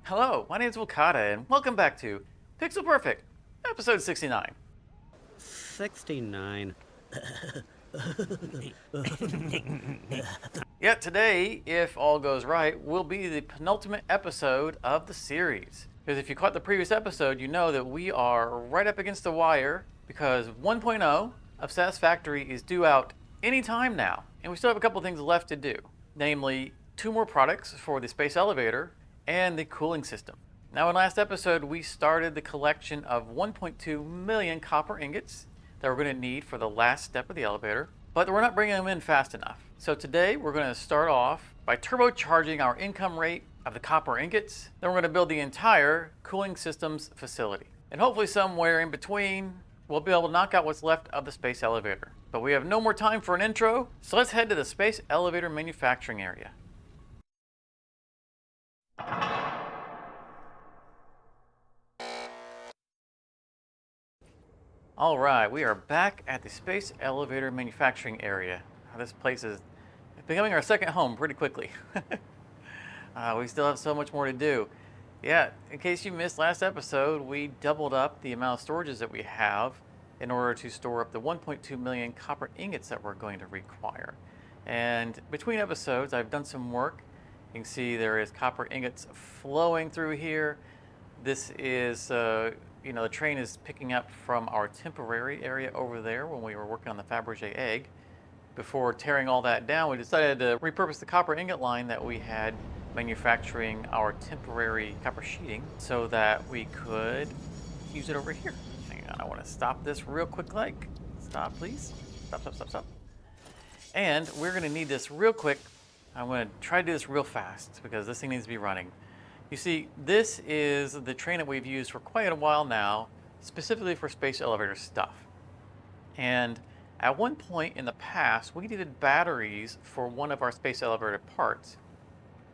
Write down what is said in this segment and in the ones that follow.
Hello, my name is Wakata, and welcome back to Pixel Perfect, episode 69. 69. Yet today, if all goes right, will be the penultimate episode of the series. Because if you caught the previous episode, you know that we are right up against the wire because 1.0 of Satisfactory is due out any time now, and we still have a couple things left to do, namely 2 more products for the space elevator and the cooling system. Now, in last episode, we started the collection of 1.2 million copper ingots that we're going to need for the last step of the elevator, but we're not bringing them in fast enough. So today, we're going to start off by turbocharging our income rate of the copper ingots. Then we're going to build the entire cooling systems facility. And hopefully somewhere in between, we'll be able to knock out what's left of the space elevator. But we have no more time for an intro, so let's head to the space elevator manufacturing area. All right, we are back at the space elevator manufacturing area. This place is becoming our second home pretty quickly. We still have so much more to do. Yeah, in case you missed last episode, we doubled up the amount of storages that we have in order to store up the 1.2 million copper ingots that we're going to require. And between episodes, I've done some work. You can see there is copper ingots flowing through here. This is the train is picking up from our temporary area over there when we were working on the Fabergé egg. Before tearing all that down, we decided to repurpose the copper ingot line that we had manufacturing our temporary copper sheeting so that we could use it over here. Hang on, I want to stop this real quick. Stop, please. Stop. And we're going to need this real quick. I'm going to try to do this real fast because this thing needs to be running. You see, this is the train that we've used for quite a while now, specifically for space elevator stuff. And at one point in the past, we needed batteries for one of our space elevator parts.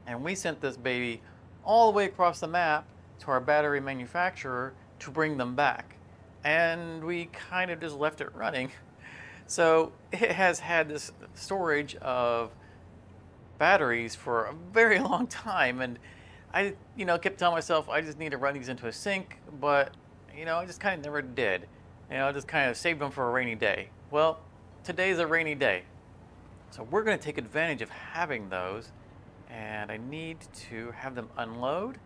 And we sent this baby all the way across the map to our battery manufacturer to bring them back. And we kind of just left it running. So it has had this storage of batteries for a very long time. And I, kept telling myself I just need to run these into a sink, but, I just kind of never did. I just kind of saved them for a rainy day. Well, today's a rainy day. So we're going to take advantage of having those, and I need to have them unload,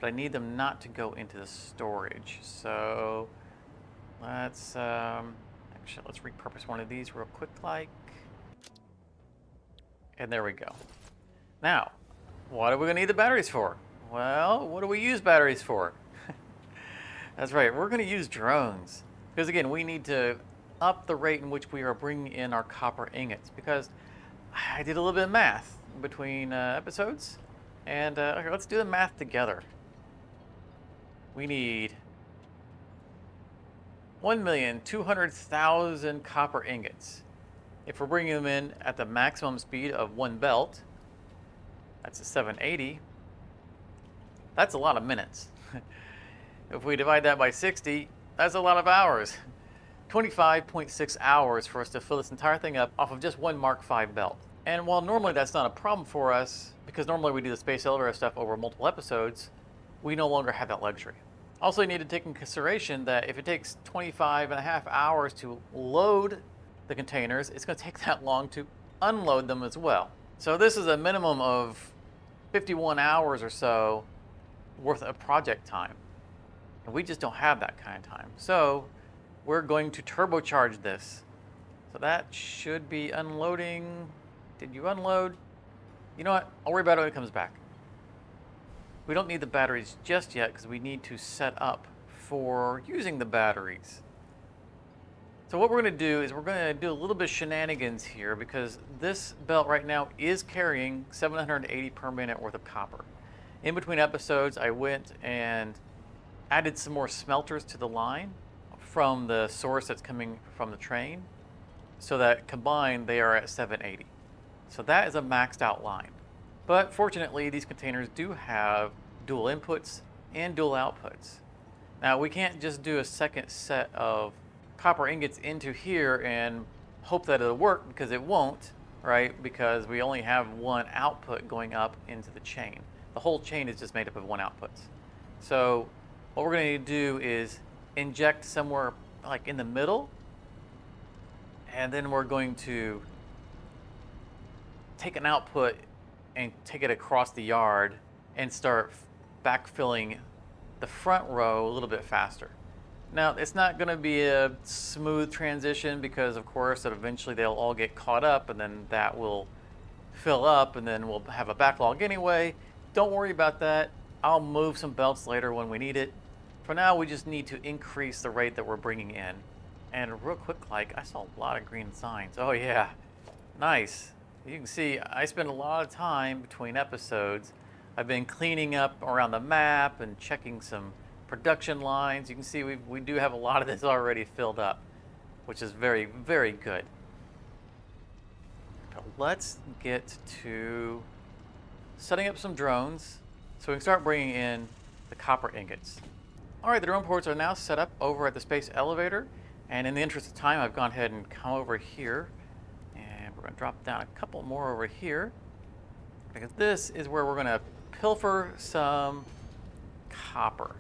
but I need them not to go into the storage. So let's repurpose one of these real quick, and there we go. Now, what are we going to need the batteries for? Well, what do we use batteries for? That's right, we're going to use drones. Because again, we need to up the rate in which we are bringing in our copper ingots. Because I did a little bit of math between episodes. And okay, let's do the math together. We need 1,200,000 copper ingots. If we're bringing them in at the maximum speed of 1 belt, that's a 780. That's a lot of minutes. If we divide that by 60, that's a lot of hours. 25.6 hours for us to fill this entire thing up off of just one Mark V belt. And while normally that's not a problem for us, because normally we do the space elevator stuff over multiple episodes, we no longer have that luxury. Also, you need to take in consideration that if it takes 25.5 hours to load the containers, it's going to take that long to unload them as well. So this is a minimum of 51 hours or so worth of project time. And we just don't have that kind of time. So we're going to turbocharge this. So that should be unloading. Did you unload? You know what? I'll worry about it when it comes back. We don't need the batteries just yet because we need to set up for using the batteries. So what we're going to do is we're going to do a little bit of shenanigans here because this belt right now is carrying 780 per minute worth of copper. In between episodes, I went and added some more smelters to the line from the source that's coming from the train so that combined they are at 780. So that is a maxed out line. But fortunately, these containers do have dual inputs and dual outputs. Now, we can't just do a second set of copper ingots into here and hope that it'll work because it won't, right? Because we only have one output going up into the chain. The whole chain is just made up of one output. So what we're going to do is inject somewhere like in the middle, and then we're going to take an output and take it across the yard and start backfilling the front row a little bit faster. Now, it's not going to be a smooth transition because, of course, that eventually they'll all get caught up, and then that will fill up, and then we'll have a backlog anyway. Don't worry about that. I'll move some belts later when we need it. For now, we just need to increase the rate that we're bringing in. And real quick, like, I saw a lot of green signs. Oh yeah, nice. You can see I spend a lot of time between episodes. I've been cleaning up around the map and checking some production lines. You can see we do have a lot of this already filled up, which is very, very good. But let's get to setting up some drones so we can start bringing in the copper ingots. All right, the drone ports are now set up over at the space elevator. And in the interest of time, I've gone ahead and come over here. And we're going to drop down a couple more over here, because this is where we're going to pilfer some copper.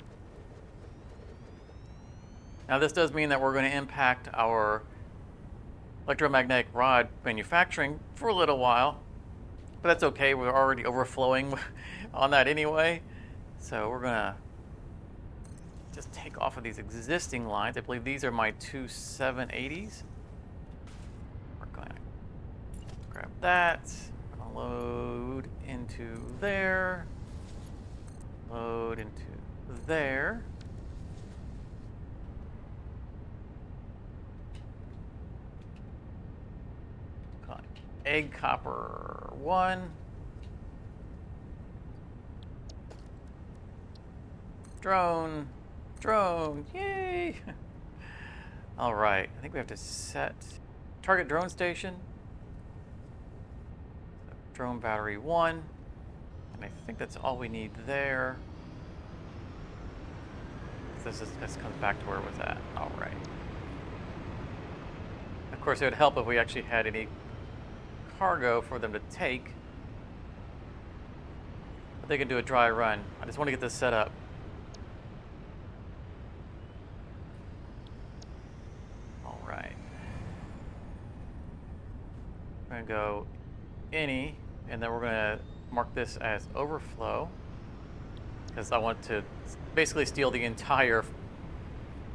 Now, this does mean that we're going to impact our electromagnetic rod manufacturing for a little while, but that's okay. We're already overflowing on that anyway. So we're going to just take off of these existing lines. I believe these are my two 780s. We're going to grab that. We're going to load into there. Load into there. Egg copper 1. Drone. Drone, yay! All right, I think we have to set target drone station. Drone battery 1. And I think that's all we need there. This comes back to where it was at. All right. Of course, it would help if we actually had any cargo for them to take. But they can do a dry run. I just want to get this set up. We're going to go any, and then we're going to mark this as overflow, because I want to basically steal the entire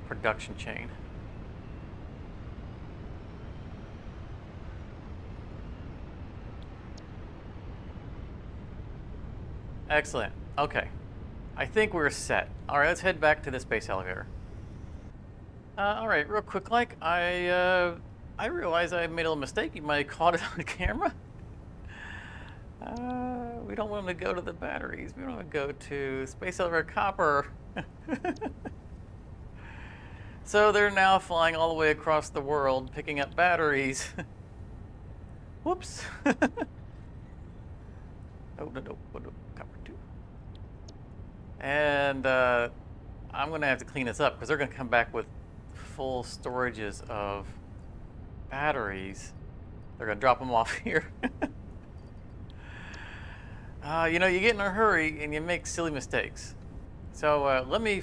production chain. Excellent. Okay. I think we're set. All right, let's head back to the space elevator. All right, real quick, like I realize I made a little mistake. You might have caught it on camera. We don't want to go to the batteries. We want to go to space elevator copper. So they're now flying all the way across the world, picking up batteries. Whoops. Oh, no, copper 2. And I'm going to have to clean this up because they're going to come back with full storages of batteries. They're going to drop them off here. You know, you get in a hurry and you make silly mistakes. So let me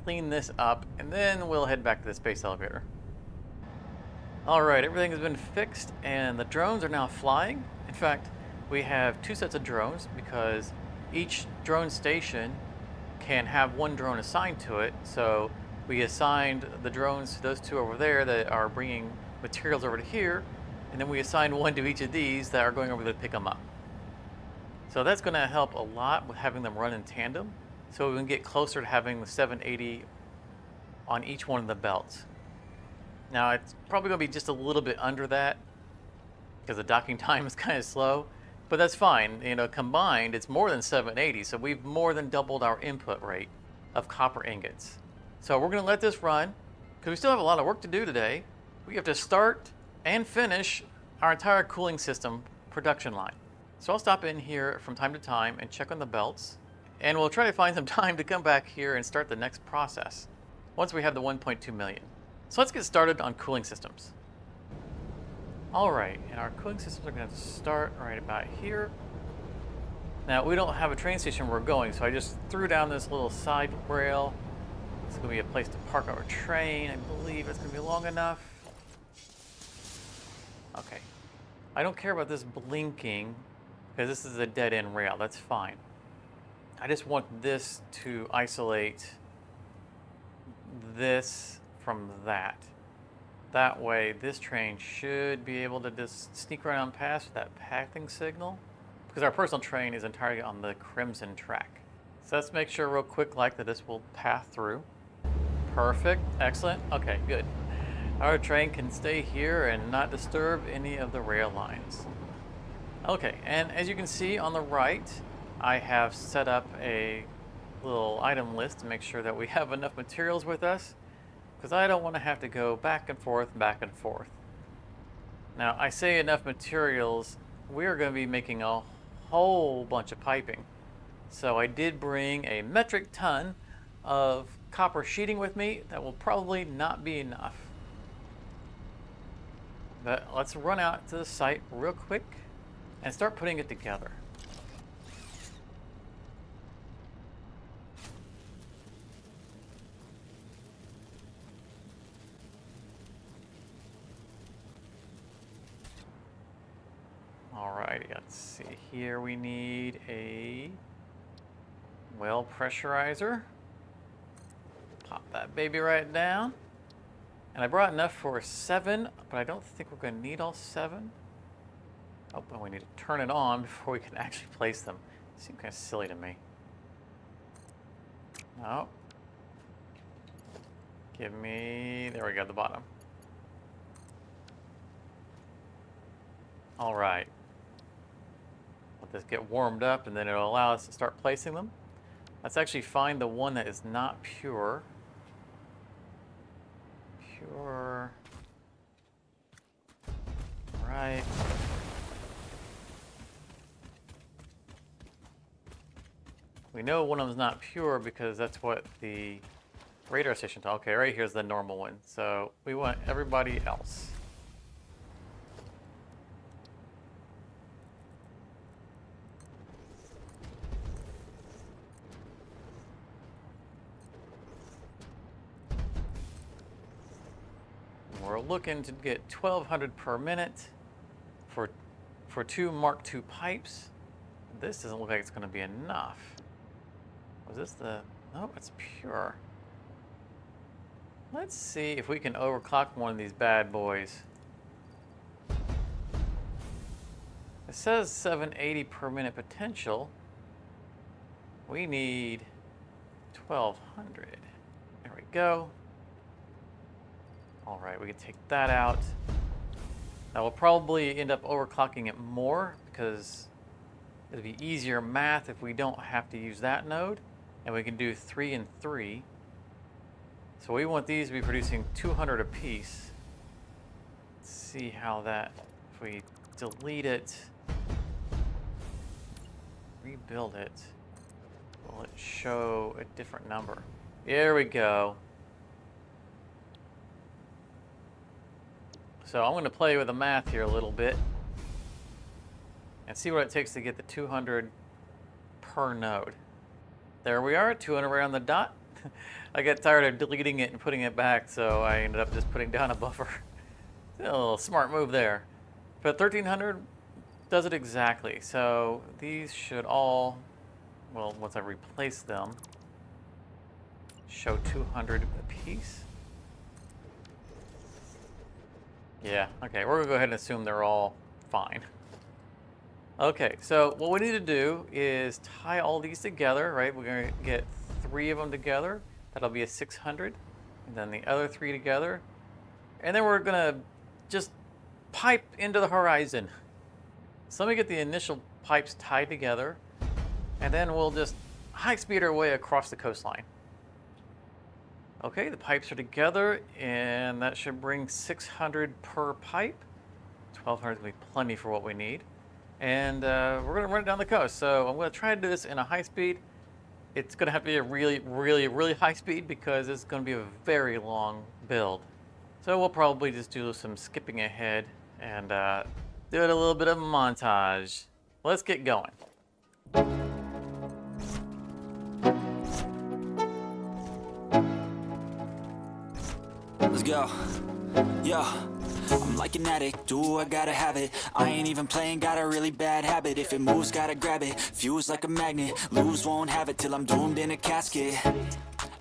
clean this up and then we'll head back to the space elevator. All right, everything has been fixed and the drones are now flying. In fact, we have 2 sets of drones because each drone station can have 1 drone assigned to it. So we assigned the drones to those 2 over there that are bringing materials over to here, and then we assigned 1 to each of these that are going over to pick them up. So that's going to help a lot with having them run in tandem, so we can get closer to having the 780 on each one of the belts. Now it's probably going to be just a little bit under that because the docking time is kind of slow, but that's fine. You know, combined it's more than 780, so we've more than doubled our input rate of copper ingots. So we're going to let this run because we still have a lot of work to do today. We have to start and finish our entire cooling system production line. So I'll stop in here from time to time and check on the belts, and we'll try to find some time to come back here and start the next process once we have the 1.2 million. So let's get started on cooling systems. All right, and our cooling systems are going to start right about here. Now, we don't have a train station where we're going, so I just threw down this little side rail. It's going to be a place to park our train. I believe it's going to be long enough. Okay. I don't care about this blinking, because this is a dead-end rail. That's fine. I just want this to isolate this from that. That way, this train should be able to just sneak around past that passing signal, because our personal train is entirely on the crimson track. So let's make sure real quick like that this will pass through. Perfect, excellent, okay, good. Our train can stay here and not disturb any of the rail lines. Okay, and as you can see on the right, I have set up a little item list to make sure that we have enough materials with us, because I don't want to have to go back and forth, back and forth. Now, I say enough materials, we're going to be making a whole bunch of piping. So I did bring a metric ton of copper sheeting with me. That will probably not be enough. But let's run out to the site real quick and start putting it together. Alrighty, let's see here. We need a well pressurizer. Pop that baby right down. And I brought enough for 7, but I don't think we're going to need all 7. Oh, but we need to turn it on before we can actually place them. It seems kind of silly to me. No. Give me, there we go, the bottom. All right. Let this get warmed up and then it'll allow us to start placing them. Let's actually find the one that is not pure. Pure. Right. We know one of them's not pure because that's what the radar station told. Okay, right here's the normal one. So we want everybody else. We're looking to get 1,200 per minute for 2 Mark II pipes. This doesn't look like it's going to be enough. Was this the... No, it's pure. Let's see if we can overclock one of these bad boys. It says 780 per minute potential. We need 1,200. There we go. All right, we can take that out. Now we'll probably end up overclocking it more because it'll be easier math if we don't have to use that node, and we can do 3 and 3. So we want these to be producing 200 apiece. Let's see how that, if we delete it, rebuild it, will it show a different number? There we go. So I'm going to play with the math here a little bit and see what it takes to get the 200 per node. There we are, 200 right on the dot. I got tired of deleting it and putting it back, so I ended up just putting down a buffer. A little smart move there. But 1,300 does it exactly. So these should all, well, once I replace them, show 200 apiece. Yeah, okay, we're gonna go ahead and assume they're all fine. Okay, so what we need to do is tie all these together, right? We're gonna get 3 of them together. That'll be a 600. And then the other 3 together. And then we're gonna just pipe into the horizon. So let me get the initial pipes tied together, and then we'll just high speed our way across the coastline. Okay, the pipes are together, and that should bring 600 per pipe. 1,200 is going to be plenty for what we need. And we're going to run it down the coast. So I'm going to try to do this in a high speed. It's going to have to be a really, really, really high speed because it's going to be a very long build. So we'll probably just do some skipping ahead and do it a little bit of a montage. Let's get going. Let's go. Yo, I'm like an addict, do I gotta have it. I ain't even playing, got a really bad habit. If it moves, gotta grab it, fuse like a magnet. Lose, won't have it till I'm doomed in a casket.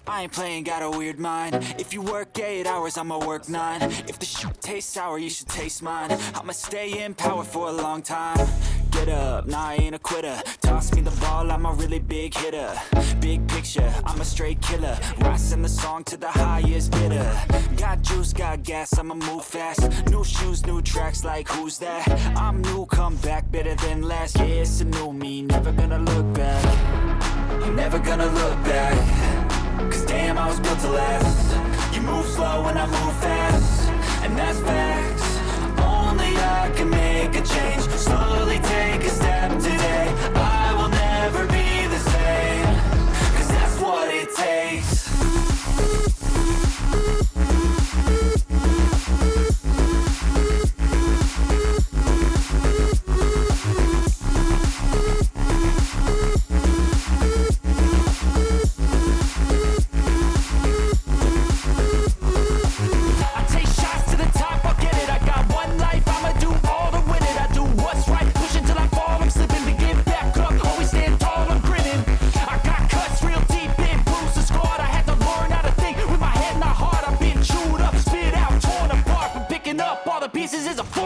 I ain't playing, got a weird mind. If you work 8 hours, I'ma work 9. If the shoot tastes sour, you should taste mine. I'ma stay in power for a long time. Get up, nah, I ain't a quitter. Toss me the ball, I'm a really big hitter. Big picture, I'm a straight killer. Rising the song to the highest bidder. Got juice, got gas, I'ma move fast. New shoes, new tracks, like who's that? I'm new, come back, better than last. Yeah, it's a new me, never gonna look back. I'm never gonna look back. Cause damn, I was built to last. You move slow and I move fast, and that's facts. Only I can make a change. Slowly take a step today. I will never be the same. Cause that's what it takes.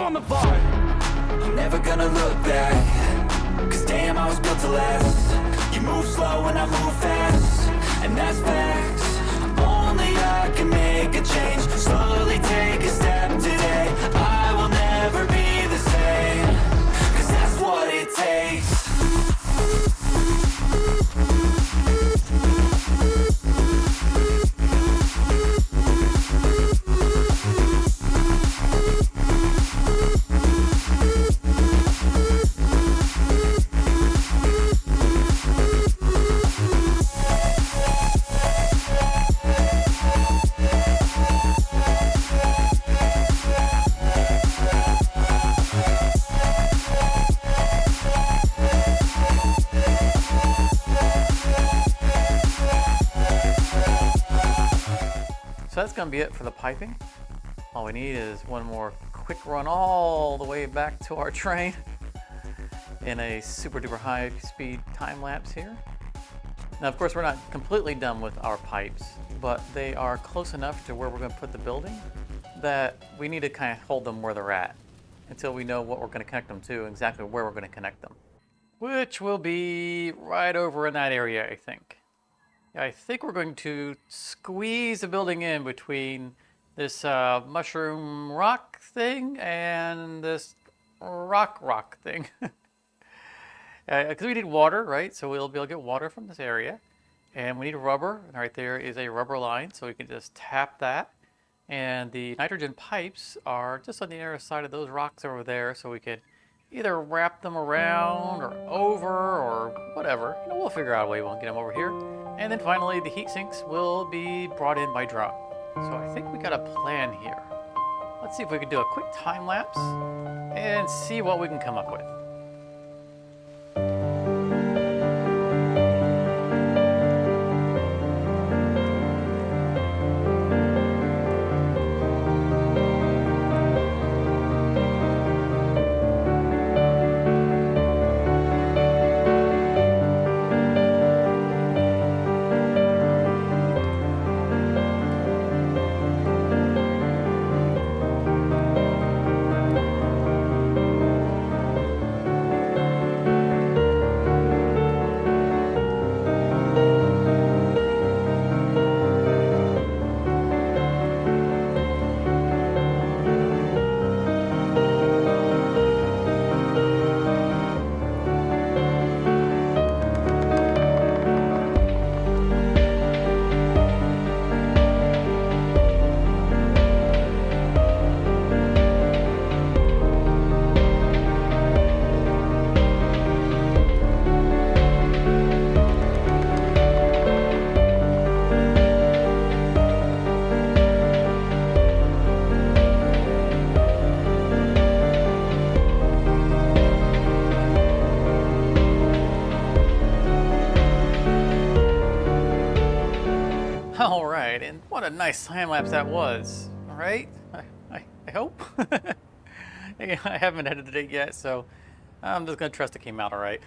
I'm never gonna look back. Cause damn, I was built to last. You move slow and I move fast, and that's facts. Only I can make a change. Slowly take a step today. I will never be the same. Cause that's what it takes. So that's going to be it for the piping. All we need is one more quick run all the way back to our train in a super duper high speed time lapse here. Now, of course, we're not completely done with our pipes, but they are close enough to where we're going to put the building that we need to kind of hold them where they're at until we know what we're going to connect them to, exactly where we're going to connect them, which will be right over in that area, I think. I think we're going to squeeze the building in between this mushroom rock thing and this rock thing. Because we need water, right? So we'll be able to get water from this area. And we need rubber. And right there is a rubber line, so we can just tap that. And the nitrogen pipes are just on the other side of those rocks over there, so we can either wrap them around or over or whatever. You know, we'll figure out a way we'll get them over here. And then finally, the heat sinks will be brought in by drone. So I think we got a plan here. Let's see if we can do a quick time lapse and see what we can come up with. All right, and what a nice time lapse that was, right? I hope. I haven't edited it yet, so I'm just gonna trust it came out all right.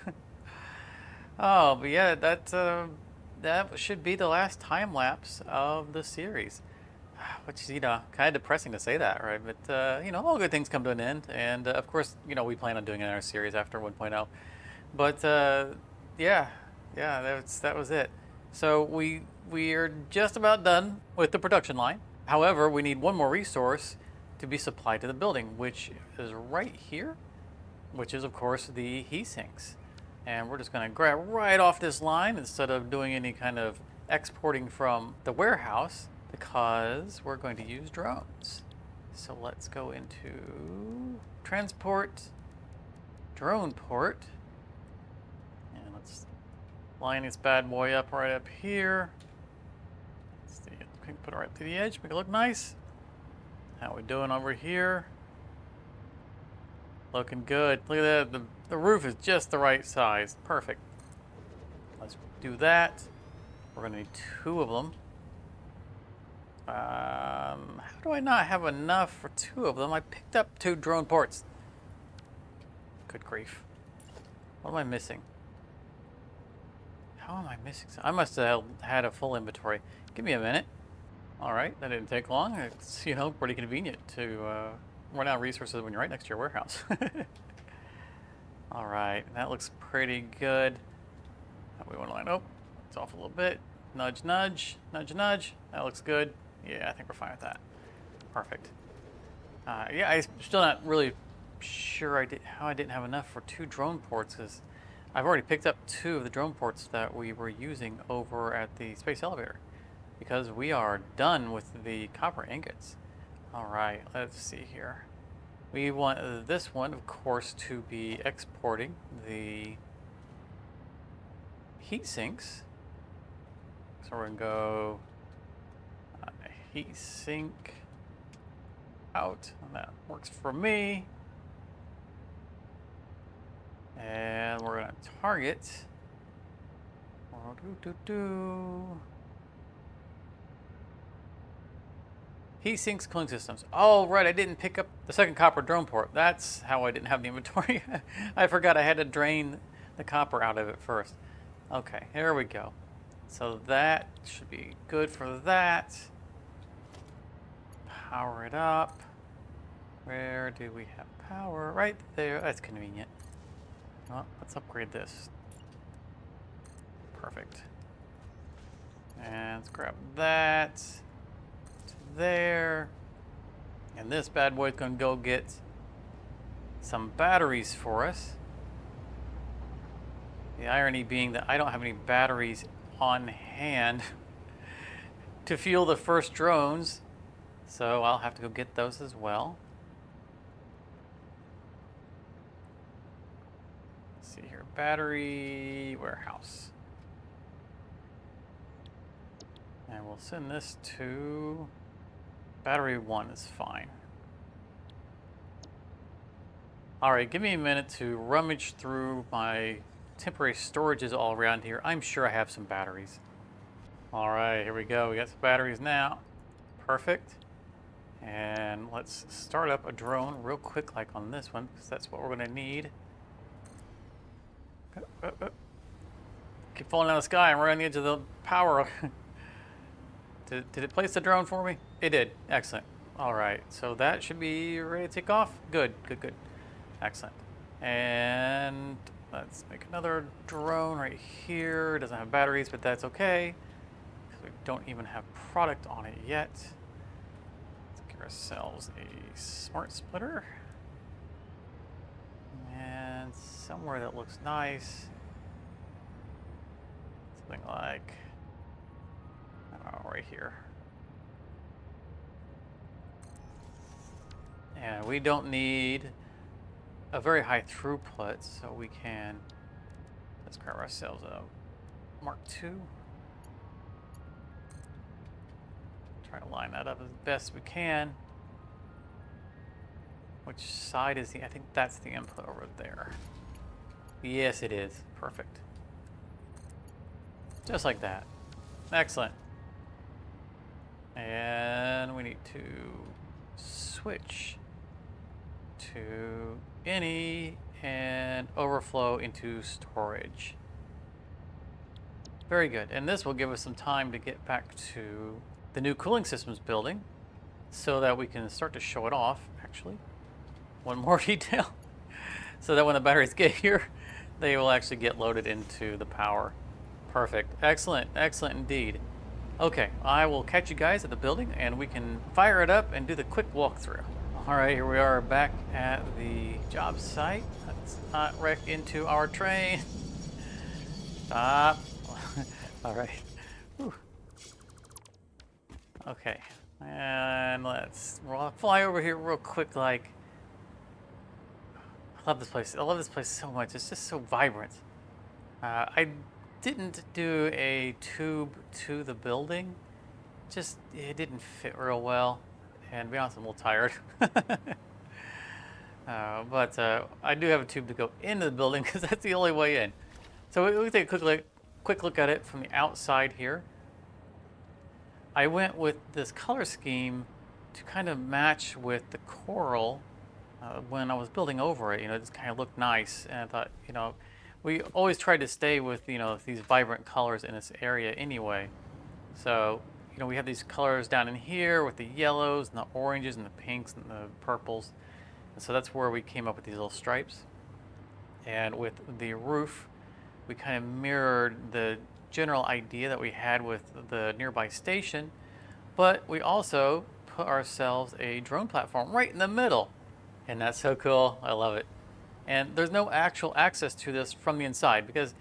Oh, but yeah, that should be the last time lapse of the series. Which is, kind of depressing to say that, right? But, all good things come to an end. And, of course, we plan on doing another series after 1.0. But, yeah, yeah, that was it. So we are just about done with the production line. However, we need one more resource to be supplied to the building, which is right here, which is, of course, the heat sinks. And we're just going to grab right off this line instead of doing any kind of exporting from the warehouse, because we're going to use drones. So let's go into transport, drone port, and let's line this bad boy up right up here. Let's see, we can put it right to the edge, make it look nice. How we doing over here? Looking good. Look at that, the roof is just the right size. Perfect. Let's do that. We're gonna need 2 of them. How do I not have enough for 2 of them? I picked up 2 drone ports. Good grief. What am I missing? How am I missing? I must have had a full inventory. Give me a minute. All right, that didn't take long. It's, pretty convenient to run out of resources when you're right next to your warehouse. All right, that looks pretty good. We want to line up. It's off a little bit. Nudge, nudge, nudge, nudge. That looks good. Yeah, I think we're fine with that. Perfect. Yeah, I'm still not really sure how I didn't have enough for 2 drone ports, because I've already picked up 2 of the drone ports that we were using over at the space elevator, because we are done with the copper ingots. All right, let's see here. We want this one, of course, to be exporting the heat sinks. So we're gonna go heat sink out, and that works for me. And we're gonna target. Heat sinks, cooling systems. Oh, right, I didn't pick up the second copper drone port. That's how I didn't have the inventory. I forgot I had to drain the copper out of it first. Okay, here we go. So that should be good for that. Power it up. Where do we have power? Right there. That's convenient. Well, let's upgrade this. Perfect. And let's grab that to there. And this bad boy's gonna go get some batteries for us. The irony being that I don't have any batteries on hand to fuel the first drones, so I'll have to go get those as well. Let's see here, battery warehouse. And we'll send this to battery 1 is fine. All right, give me a minute to rummage through my temporary storages all around here. I'm sure I have some batteries. All right, here we go. We got some batteries now. Perfect. And let's start up a drone real quick, like on this one, because that's what we're gonna need. Keep falling out of the sky. I'm right on the edge of the power. Did it place the drone for me? It did. Excellent. All right, so that should be ready to take off. Good, good, good. Excellent. And let's make another drone right here. It doesn't have batteries, but that's okay, because we don't even have product on it yet. Let's give ourselves a smart splitter. And somewhere that looks nice. Something like, I don't know, right here. And we don't need a very high throughput, so we can, let's grab ourselves a Mark II. Try to line that up as best we can. Which side is I think that's the input over there. Yes, it is. Perfect. Just like that. Excellent. And we need to switch to any and overflow into storage. Very good. And this will give us some time to get back to the new cooling systems building so that we can start to show it off, actually. One more detail. So that when the batteries get here, they will actually get loaded into the power. Perfect. Excellent. Excellent indeed. Okay, I will catch you guys at the building and we can fire it up and do the quick walkthrough. All right, here we are back at the job site. Let's not wreck into our train. Stop. All right. Whew. Okay, and let's fly over here real quick. Like, I love this place. I love this place so much. It's just so vibrant. I didn't do a tube to the building. Just, it didn't fit real well. And to be honest, I'm a little tired. But I do have a tube to go into the building because that's the only way in. So we can take a quick look at it from the outside here. I went with this color scheme to kind of match with the coral when I was building over it. You know, it just kind of looked nice. And I thought, you know, we always tried to stay with, you know, these vibrant colors in this area anyway. So, you know, we have these colors down in here with the yellows and the oranges and the pinks and the purples. And so that's where we came up with these little stripes. And with the roof, we kind of mirrored the general idea that we had with the nearby station, but we also put ourselves a drone platform right in the middle. And that's so cool. I love it. And there's no actual access to this from the inside because,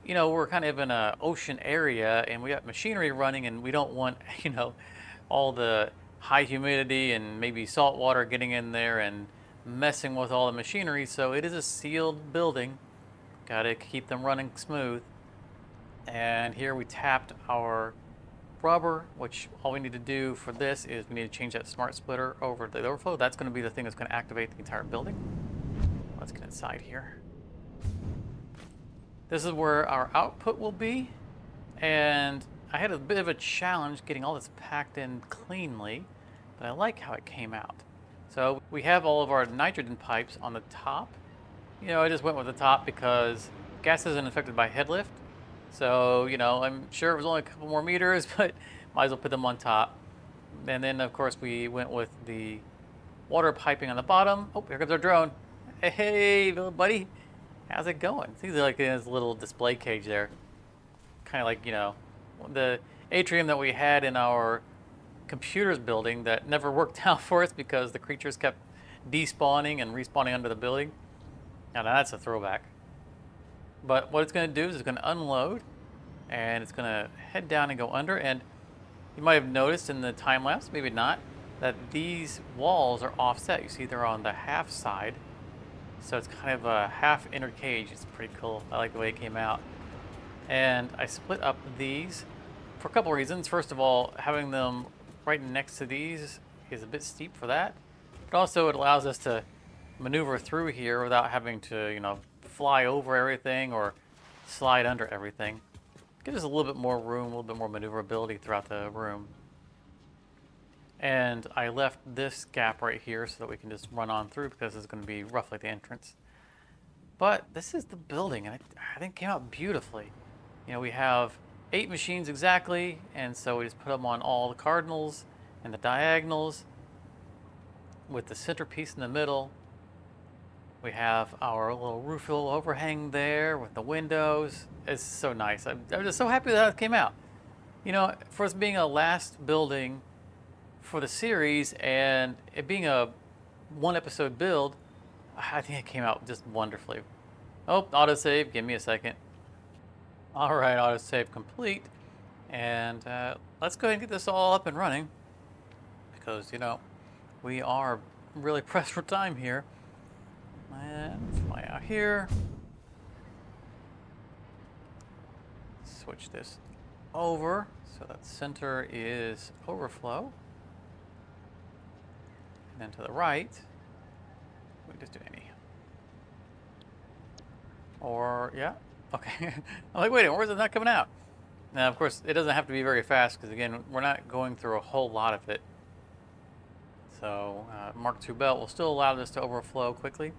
you know, we're kind of in an ocean area and we got machinery running and we don't want, you know, all the high humidity and maybe salt water getting in there and messing with all the machinery. So it is a sealed building. Got to keep them running smooth. And here we tapped our rubber, which all we need to do for this is we need to change that smart splitter over to the overflow. That's going to be the thing that's going to activate the entire building. Let's get inside here. This is where our output will be. And I had a bit of a challenge getting all this packed in cleanly, but I like how it came out. So we have all of our nitrogen pipes on the top. You know, I just went with the top because gas isn't affected by head lift. So, you know, I'm sure it was only a couple more meters, but might as well put them on top. And then, of course, we went with the water piping on the bottom. Oh, here comes our drone. Hey, little buddy. How's it going? These are like in this little display cage there. Kind of like, you know, the atrium that we had in our computers building that never worked out for us because the creatures kept despawning and respawning under the building. Now that's a throwback. But what it's going to do is it's going to unload and it's going to head down and go under. And you might have noticed in the time lapse, maybe not, that these walls are offset. You see they're on the half side. So it's kind of a half inner cage. It's pretty cool. I like the way it came out. And I split up these for a couple reasons. First of all, having them right next to these is a bit steep for that. But also it allows us to maneuver through here without having to, you know, fly over everything or slide under everything. Gives us a little bit more room, a little bit more maneuverability throughout the room. And I left this gap right here so that we can just run on through because it's going to be roughly the entrance. But this is the building, and I think it came out beautifully. You know, we have 8 machines exactly, and so we just put them on all the cardinals and the diagonals with the centerpiece in the middle. We have our little roof overhang there with the windows. It's so nice. I'm just so happy that it came out. You know, for us being a last building for the series and it being a 1-episode build, I think it came out just wonderfully. Oh, autosave. Give me a second. All right, autosave complete. And let's go ahead and get this all up and running because, you know, we are really pressed for time here. And fly out here. Switch this over so that center is overflow. And then to the right, we just do any. Or, yeah, okay. I'm like, wait, where's it not coming out? Now, of course, it doesn't have to be very fast because, again, we're not going through a whole lot of it. So, Mark II belt will still allow this to overflow quickly.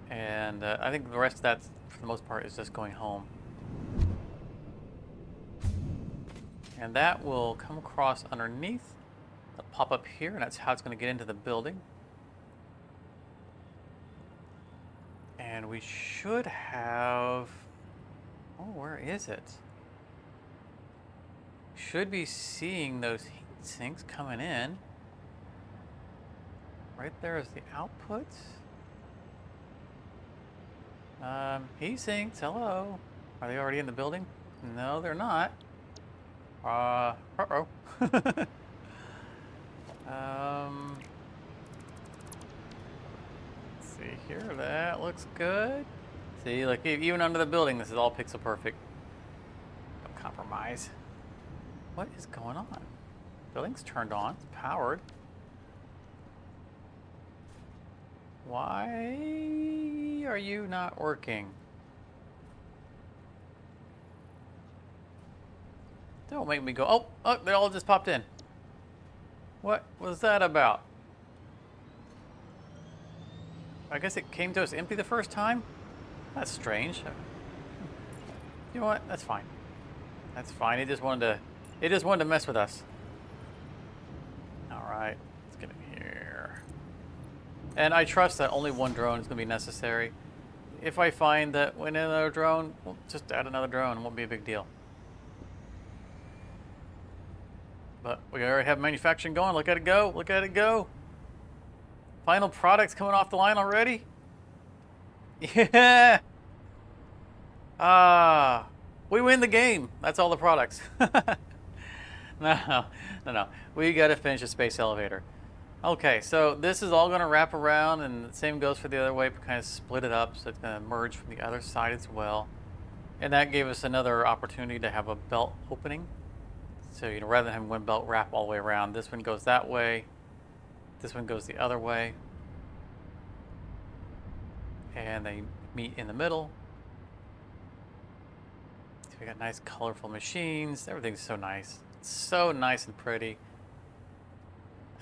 And I think the rest of that, for the most part, is just going home. And that will come across underneath. It'll pop up here, and that's how it's going to get into the building. And we should have... Oh, where is it? Should be seeing those heat sinks coming in. Right there is the output. Heat sinks, hello. Are they already in the building? No, they're not. Uh-oh. Let's see here, that looks good. See, like even under the building, this is all pixel perfect. No compromise. What is going on? Building's turned on, it's powered. Why are you not working? Don't make me go, oh, they all just popped in. What was that about? I guess it came to us empty the first time? That's strange. You know what? That's fine. That's fine. It just wanted to mess with us. All right, let's get in here. And I trust that only one drone is going to be necessary. If I find that we need another drone, we'll just add another drone. It won't be a big deal. But we already have manufacturing going. Look at it go. Look at it go. Final products coming off the line already. Yeah. We win the game. That's all the products. No. We got to finish the space elevator. Okay, so this is all going to wrap around, and the same goes for the other way. We kind of split it up, so it's going to merge from the other side as well. And that gave us another opportunity to have a belt opening. So, you know, rather than having one belt wrap all the way around, this one goes that way. This one goes the other way. And they meet in the middle. So we got nice colorful machines. Everything's so nice. It's so nice and pretty.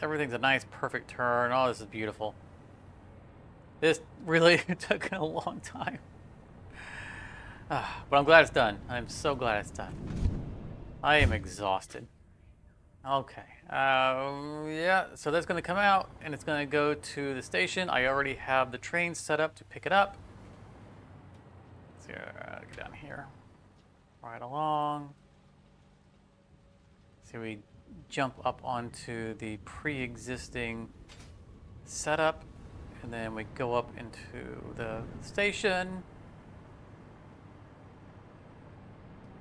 Everything's a nice perfect turn. Oh, this is beautiful. This really took a long time. But I'm glad it's done. I'm so glad it's done. I am exhausted. Okay. Yeah, so that's going to come out, and it's going to go to the station. I already have the train set up to pick it up. Let's see, get down here. Right along. See, we jump up onto the pre-existing setup, and then we go up into the station.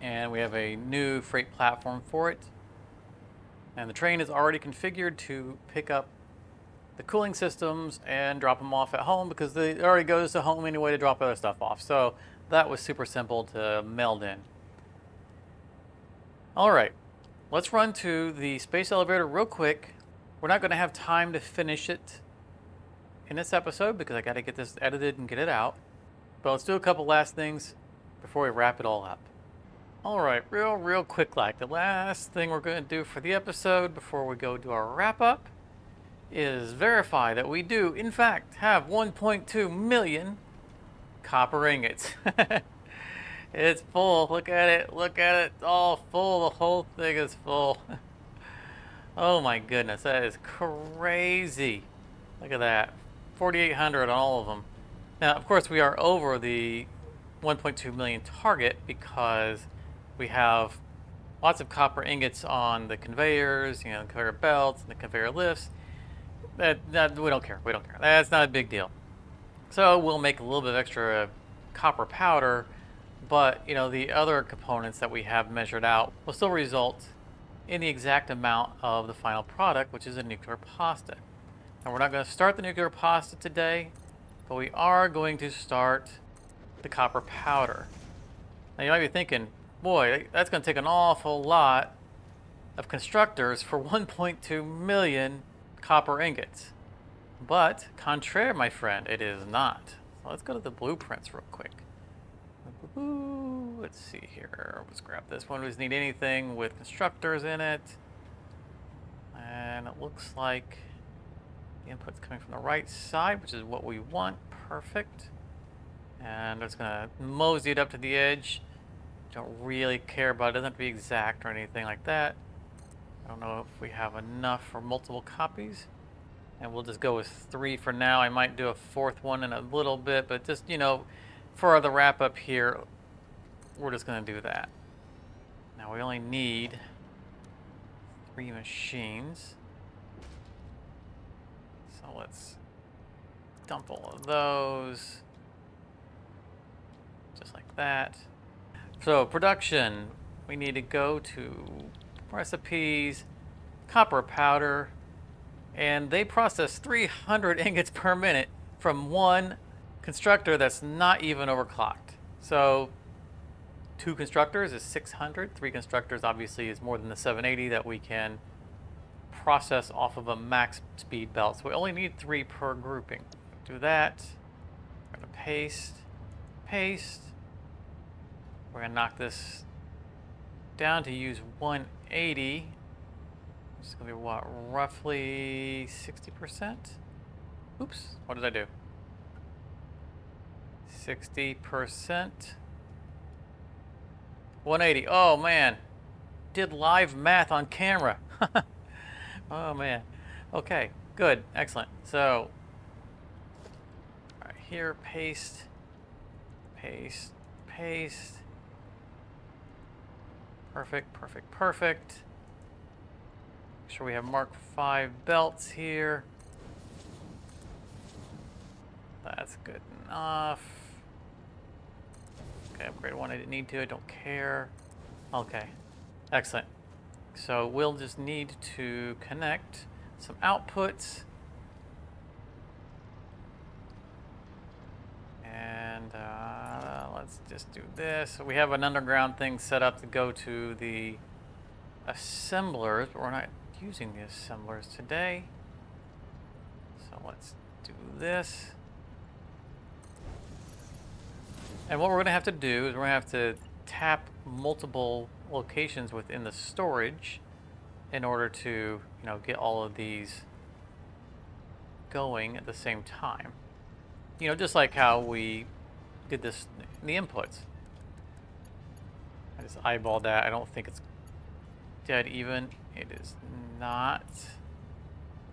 And we have a new freight platform for it. And the train is already configured to pick up the cooling systems and drop them off at home, because it already goes to home anyway to drop other stuff off. So that was super simple to meld in. All right, let's run to the space elevator real quick. We're not going to have time to finish it in this episode because I got to get this edited and get it out. But let's do a couple last things before we wrap it all up. All right, real quick, like the last thing we're going to do for the episode before we go do our wrap up is verify that we do, in fact, have 1.2 million copper ingots. It's full. Look at it. Look at it. It's all full. The whole thing is full. Oh my goodness, that is crazy. Look at that. 4,800 on all of them. Now, of course, we are over the 1.2 million target because we have lots of copper ingots on the conveyors, you know, the conveyor belts and the conveyor lifts. That we don't care. We don't care. That's not a big deal. So we'll make a little bit of extra copper powder, but you know, the other components that we have measured out will still result in the exact amount of the final product, which is a nuclear pasta. And we're not going to start the nuclear pasta today, but we are going to start the copper powder. Now you might be thinking, boy, that's going to take an awful lot of constructors for 1.2 million copper ingots. But, contraire, my friend, it is not. So let's go to the blueprints real quick. let's see here. Let's grab this one. We just need anything with constructors in it. And it looks like the input's coming from the right side, which is what we want. Perfect. And I'm just gonna mosey it up to the edge. Don't really care about it. It doesn't have to be exact or anything like that. I don't know if we have enough for multiple copies. And we'll just go with 3 for now. I might do a 4th one in a little bit, but just, you know, for the wrap up here, we're just gonna do that. Now we only need 3 machines. So let's dump all of those. Just like that. So production, we need to go to recipes, copper powder, and they process 300 ingots per minute from one constructor that's not even overclocked. So 2 constructors is 600. 3 constructors obviously is more than the 780 that we can process off of a max speed belt. So we only need 3 per grouping. Do that. We're gonna paste. We're gonna knock this down to use 180. It's gonna be what, roughly 60%? Oops, what did I do? 60%. 180. Oh man, did live math on camera. Oh man. Okay, good, excellent. So, right here, paste. Perfect. Make sure we have Mark 5 belts here. That's good enough. Okay, upgrade 1 I didn't need to, I don't care. Okay, excellent. So we'll just need to connect some outputs. And let's just do this. So we have an underground thing set up to go to the assemblers, but we're not using the assemblers today. So let's do this. And what we're going to have to do is we're going to have to tap multiple locations within the storage in order to, you know, get all of these going at the same time. You know, just like how we did this in the inputs. I just eyeballed that. I don't think it's dead even. It is not.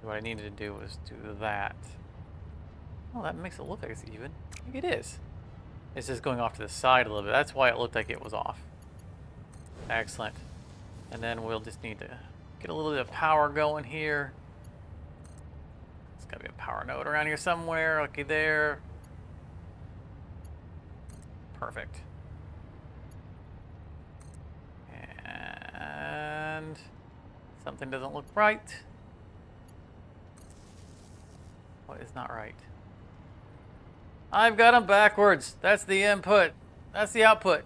What I needed to do was do that. Oh, that makes it look like it's even. I think it is. It's just going off to the side a little bit. That's why it looked like it was off. Excellent. And then we'll just need to get a little bit of power going here. There's got to be a power node around here somewhere. Looky there. Perfect. And something doesn't look right. What is not right? I've got them backwards. That's the input. That's the output.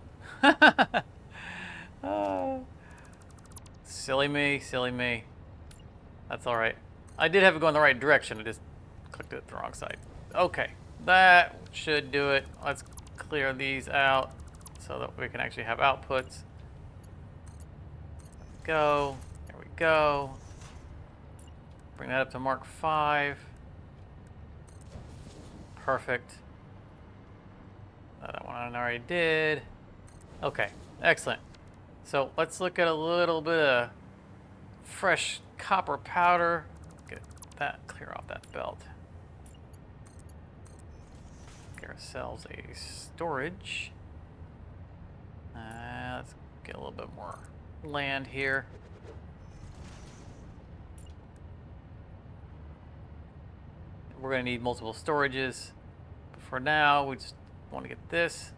Oh. Silly me. That's all right. I did have it go in the right direction. I just clicked it the wrong side. Okay, that should do it. Let's clear these out so that we can actually have outputs. Let's go. There we go. Bring that up to Mark 5. Perfect. That one I already did. Okay, excellent. So let's look at a little bit of fresh copper powder. Get that, clear off that belt. Get ourselves a storage. Let's get a little bit more land here. We're going to need multiple storages. But for now, we just want to get this.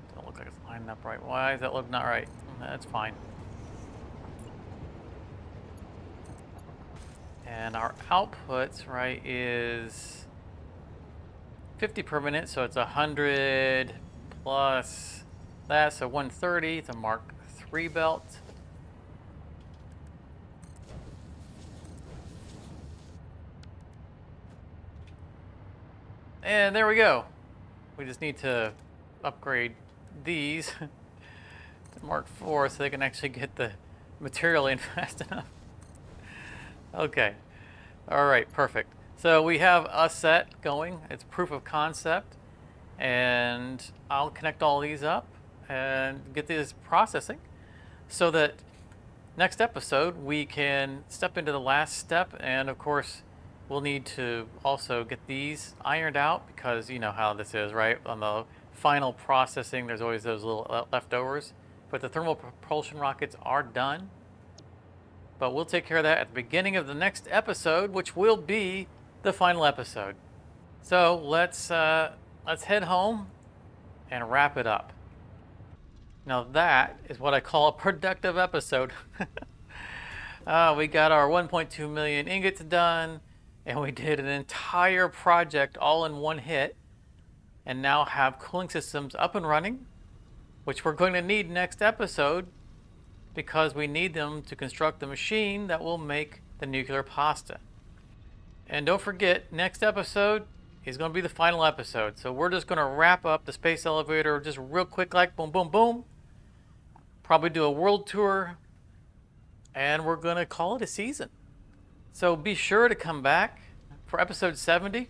Doesn't look like it's lining up right. Why does that look not right? That's fine. And our outputs, right, is 50 per minute, so it's 100 plus that, so 130. It's a Mark 3 belt. And there we go. We just need to upgrade these to Mark IV so they can actually get the material in fast enough. Okay. All right, perfect. So we have a set going. It's proof of concept. And I'll connect all these up and get this processing so that next episode we can step into the last step. And of course, we'll need to also get these ironed out because you know how this is, right? On the final processing, there's always those little leftovers. But the thermal propulsion rockets are done. But we'll take care of that at the beginning of the next episode, which will be the final episode. So let's head home and wrap it up. Now that is what I call a productive episode. We got our 1.2 million ingots done, and we did an entire project all in one hit, and now have cooling systems up and running, which we're going to need next episode because we need them to construct the machine that will make the nuclear pasta. And don't forget, next episode is going to be the final episode. So we're just going to wrap up the space elevator just real quick, like boom, boom, boom. Probably do a world tour, and we're going to call it a season. So be sure to come back for episode 70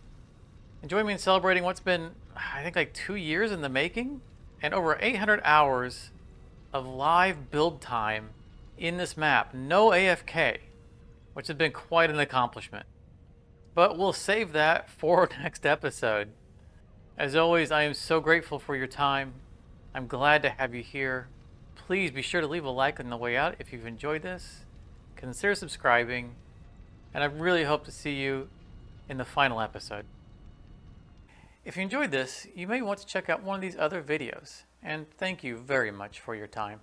and join me in celebrating what's been, I think, like 2 years in the making and over 800 hours of live build time in this map. No AFK, which has been quite an accomplishment. But we'll save that for next episode. As always, I am so grateful for your time. I'm glad to have you here. Please be sure to leave a like on the way out if you've enjoyed this. Consider subscribing. And I really hope to see you in the final episode. If you enjoyed this, you may want to check out one of these other videos. And thank you very much for your time.